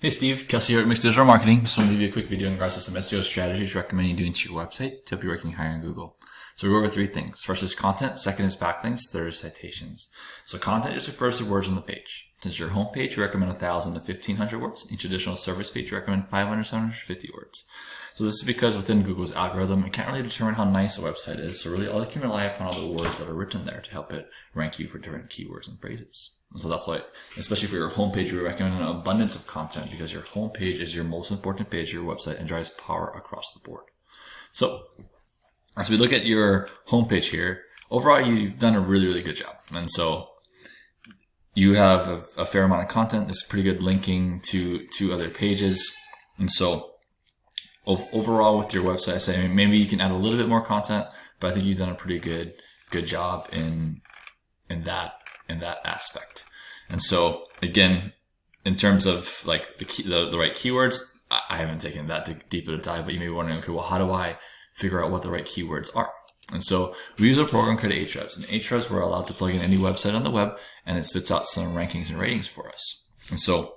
Hey Steve, Kelsey here at Mixed Digital Marketing. Just want to give you a quick video in regards to some SEO strategies recommending doing to your website to help you ranking higher on Google. So we go over three things. First is content, second is backlinks, third is citations. So content just refers to words on the page. Since your home page, we recommend 1,000 to 1,500 words. Each additional service page, we recommend 500 to 750 words. So this is because within Google's algorithm, it can't really determine how nice a website is. So really all you can rely upon are the words that are written there to help it rank you for different keywords and phrases. So that's why, especially for your homepage, we recommend an abundance of content because your homepage is your most important page of your website and drives power across the board. So as we look at your homepage here, overall, you've done a really, really good job. And so you have a fair amount of content. There's pretty good linking to other pages. And so overall with your website, I say maybe you can add a little bit more content, but I think you've done a pretty good job in that aspect. And so again, in terms of like the right keywords, I haven't taken that deep of a dive, but you may be wondering, okay, well, how do I figure out what the right keywords are? And so we use a program called Ahrefs, and Ahrefs, we're allowed to plug in any website on the web, and it spits out some rankings and ratings for us. And so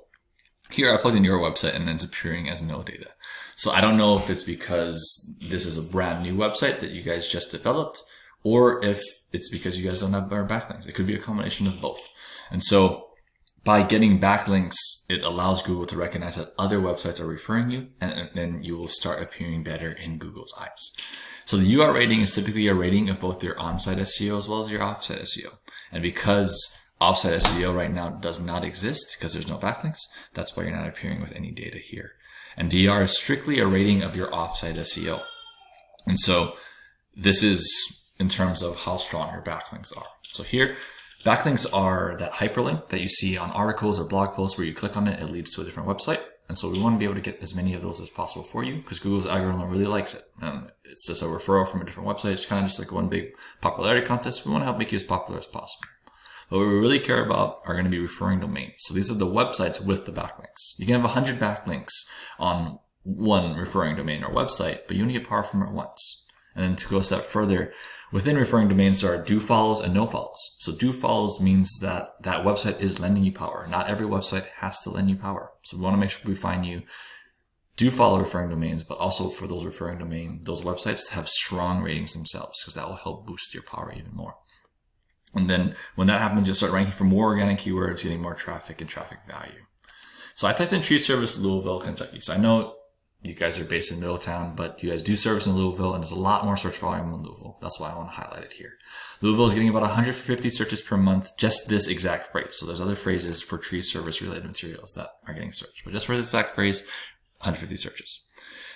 here I plugged in your website and it's appearing as no data. So I don't know if it's because this is a brand new website that you guys just developed, or if it's because you guys don't have better backlinks. It could be a combination of both. And so by getting backlinks, it allows Google to recognize that other websites are referring you, and then you will start appearing better in Google's eyes. So the UR rating is typically a rating of both your on-site SEO as well as your off-site SEO. And because off-site SEO right now does not exist because there's no backlinks, that's why you're not appearing with any data here. And DR is strictly a rating of your off-site SEO. And so this is in terms of how strong your backlinks are. So here, backlinks are that hyperlink that you see on articles or blog posts where you click on it, it leads to a different website. And so we want to be able to get as many of those as possible for you because Google's algorithm really likes it. It's just a referral from a different website. It's kind of just like one big popularity contest. We want to help make you as popular as possible. But what we really care about are going to be referring domains. So these are the websites with the backlinks. You can have 100 backlinks on one referring domain or website, but you only get power from it once. And then to go a step further, within referring domains, there are do follows and no follows. So do follows means that that website is lending you power. Not every website has to lend you power. So we want to make sure we find you do follow referring domains, but also for those referring domain, those websites to have strong ratings themselves, because that will help boost your power even more. And then when that happens, you'll start ranking for more organic keywords, getting more traffic and traffic value. So I typed in tree service Louisville, Kentucky. So I know you guys are based in Middletown, but you guys do service in Louisville, and there's a lot more search volume in Louisville. That's why I want to highlight it here. Louisville is getting about 150 searches per month, just this exact phrase. So there's other phrases for tree service related materials that are getting searched, but just for this exact phrase, 150 searches.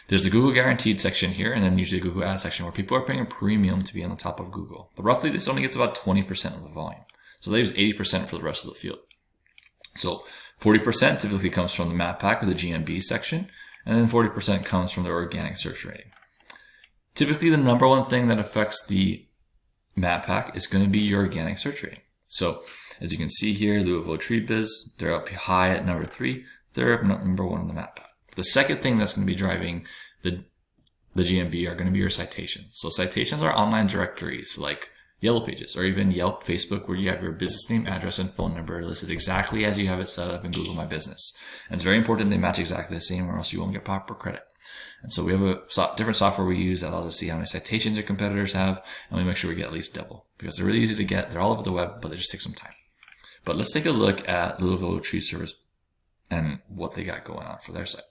There's the Google guaranteed section here, and then usually the Google ad section where people are paying a premium to be on the top of Google. But roughly this only gets about 20% of the volume. So that leaves 80% for the rest of the field. So 40% typically comes from the map pack or the GMB section, and then 40% comes from the organic search rating. Typically the number one thing that affects the map pack is going to be your organic search rating. So as you can see here, Louisville Tree Biz, they're up high at number 3. They're up number 1 in the map pack. The second thing that's going to be driving the GMB are going to be your citations. So citations are online directories like Yellow Pages or even Yelp, Facebook, where you have your business name, address, and phone number listed exactly as you have it set up in Google My Business. And it's very important they match exactly the same or else you won't get proper credit. And so we have a different software we use that allows us to see how many citations your competitors have, and we make sure we get at least double because they're really easy to get. They're all over the web, but they just take some time. But let's take a look at Louisville Tree Service and what they got going on for their site.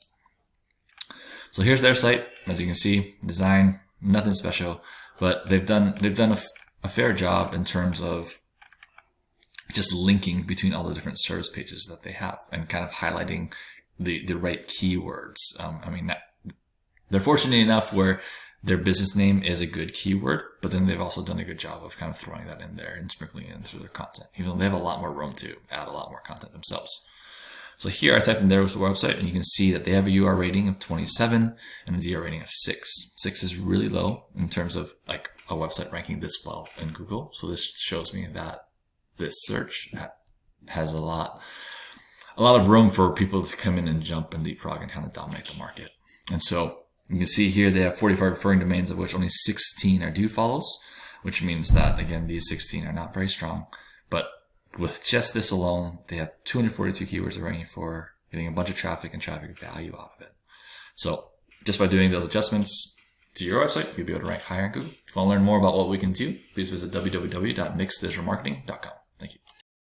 So here's their site. As you can see, design, nothing special, but they've done a fair job in terms of just linking between all the different service pages that they have and kind of highlighting the right keywords. They're fortunate enough where their business name is a good keyword, but then they've also done a good job of kind of throwing that in there and sprinkling it into their content, even though they have a lot more room to add a lot more content themselves. So here I typed in their website and you can see that they have a UR rating of 27 and a DR rating of 6. 6 is really low in terms of like a website ranking this well in Google. So this shows me that this search has a lot of room for people to come in and jump and leapfrog and kind of dominate the market. And so you can see here they have 45 referring domains, of which only 16 are do follows, which means that again, these 16 are not very strong, but with just this alone, they have 242 keywords they're ranking for. getting a bunch of traffic and traffic value out of it. So just by doing those adjustments to your website, you'll be able to rank higher on Google. If you want to learn more about what we can do, please visit www.mixeddigitalmarketing.com.